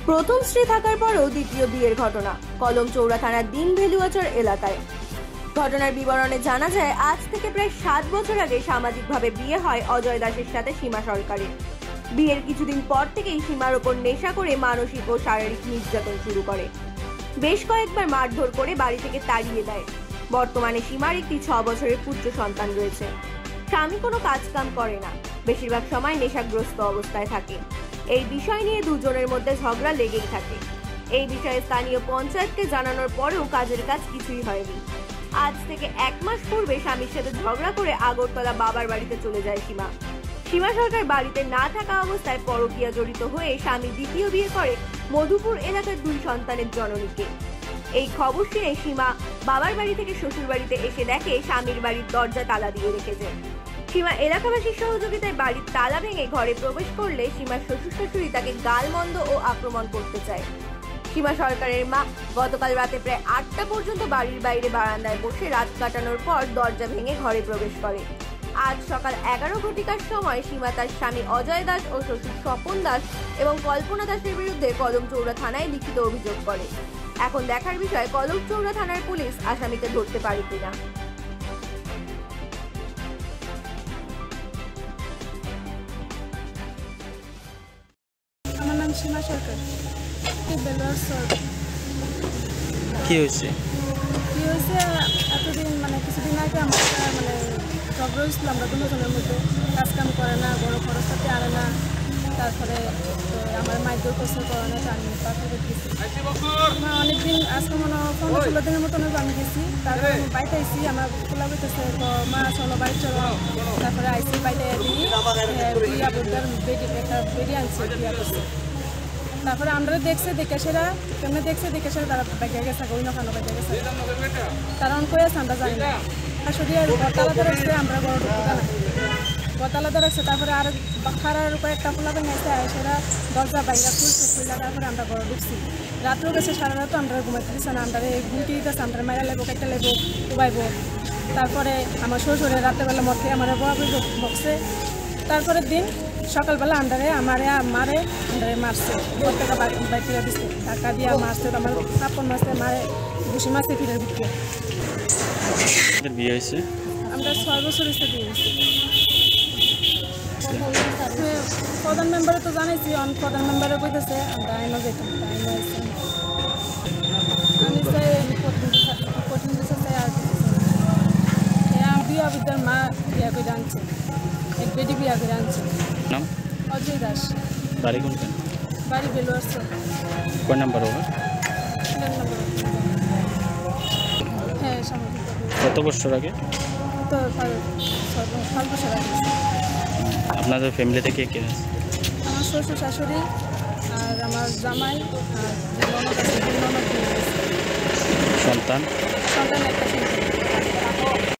প্রথম স্ত্রী থাকার পরও দ্বিতীয় বিয়ের ঘটনা কলমচৌড়া থানার দিন ভেলুয়াচর এলাকায়। ঘটনার বিবরণে জানা যায়, আজ থেকে প্রায় 7 বছর আগে সামাজিকভাবে বিয়ে হয় অজয় দাসের সাথে সীমা সরকারের। বিয়ের কিছুদিন পর থেকেই সীমার ওপর নেশা করে মানসিক ও শারীরিক নির্যাতন শুরু করে। বেশ কয়েকবার মারধর করে বাড়ি থেকে তাড়িয়ে দেয়। বর্তমানে সীমার একটি 6 বছরের পুত্র সন্তান রয়েছে। স্বামী কোনো কাজকাম করে না, বেশিরভাগ সময় নেশাগ্রস্ত অবস্থায় থাকে। এই বিষয় নিয়ে দুজনের মধ্যে ঝগড়া লেগেই থাকে। এই বিষয়ে স্থানীয় পঞ্চায়েতকে জানানোর পরেও কাজের কাজ কিছুই হয়নি। আজ থেকে 1 মাস পূর্বে স্বামীর সাথে ঝগড়া করে আগরতলা বাবার বাড়িতে চলে যায় সীমা। সীমা সরকার বাড়িতে না থাকা অবস্থায় পরকীয়া জড়িত হয়ে স্বামী দ্বিতীয় বিয়ে করে মধুপুর এলাকার 2 সন্তানের জননীকে। এই খবর শুনে সীমা বাবার বাড়ি থেকে শ্বশুর বাড়িতে এসে দেখে স্বামীর বাড়ির দরজা তালা দিয়ে রেখেছে। সীমা এলাকাবাসীর সহযোগিতায় বাড়ির তালা ভেঙে ঘরে প্রবেশ করলে সীমার শ্বশুর শাশুড়ি তাকে গালমন্দ ও আক্রমণ করতে চায়। সীমা সরকারের মা গতকাল রাতে প্রায় 8টা পর্যন্ত বাড়ির বাইরে বারান্দায় বসে রাত কাটানোর পর দরজা ভেঙে ঘরে প্রবেশ করে। আজ সকাল 11 ঘটিকার সময় সীমা তার স্বামী অজয় দাস ও শ্বশুর স্বপন দাস এবং কল্পনা দাসের বিরুদ্ধে কলমচৌড়া থানায় লিখিত অভিযোগ করে। এখন দেখার বিষয় কলমচৌড়া থানার পুলিশ আসামিকে ধরতে পারে কিনা। আমার নাম সীমা সরকার। কি হয়েছে? এতদিন কিছুদিন আগে আমরা ঝগড়া হয়েছিল। আমরা দুজনের মধ্যে কাজকাম করে না, বড় খরচ পাতি আনে না। তারপরে আমার মাইকের কোর্স করে না, আমি তারপরে গেছি অনেকদিন, আজকে 15-16 দিনের মতন আমি গেছি। তারপরে আমি বাড়িতে আইসি, আমরা খোলা বইতেছে মা চলো বাড়ি চলো। তারপরে আইসি বাইরে বিয়া বোধার একটা বেডি আনছে, বিয়া করছে। তারপরে আমরা দেখছে দেখে সেরা কেমনে দেখছে দেখে সেরা তারা বেঁকে গেছে, অন্য খানো বেঁকে গেছে। তারা অন করে আছে আমরা জানি না। আসলে গতালাতে রাখছে, আমরা বড় ঢুকতে না গতালাতে রাখছে। তারপরে আর খারার কয়েকটা খোলা ভেঙেছে, সেরা দরজা বাইরা খুলছে, খুললে তারপরে আমরা বড় ঢুকছি। রাত্রেও গেছে, সারা রাতও আমরা ঘুমাইতে দিচ্ছে না। আমরা ঘুমটি দিতেছে, আমরা মায়েরা লেবো একটা লেবো ডুবাইব। তারপরে আমার শ্বশুরে রাত্রেবেলা মধ্যে আমার বকছে। তারপরের দিন সকালবেলা আমারে মারে মারছে, প্রত্যেকটা বাইরে দিচ্ছে, টাকা দিয়ে মারছে। আমার কাপড় মারছে, মারে ঘুষি মারছে ফিরের ভিতরে। বিয়ে হয়েছে আমরা 6 বছর হয়েছে বিয়ে হয়েছে। প্রধান মেম্বারে তো জানাইছি, প্রধান মেম্বারে কইতেছে আমরা আইনও যেতাম, আইনও আইসি। আমি চাই কঠিন দিচ্ছে চাই আর বিয়া বিদ্যার মা বিয়া করে আনছে, এক বেটি বিয়া করে আনছে। নাম অজয় দাস। বাড়ি কোনটা? বাড়ি বেলুয়ারচর। কয় নাম্বার হবে? হ্যাঁ, সামগ্রিক। কত বছর আগে? তো 5 বছর আগে। আপনাদের ফ্যামিলিতে কে কে আছে? আমার শ্বশুর শাশুড়ি আর আমার জামাই আর ননদ আছে, ননদ। সন্তান? সন্তান একটা সন্তান।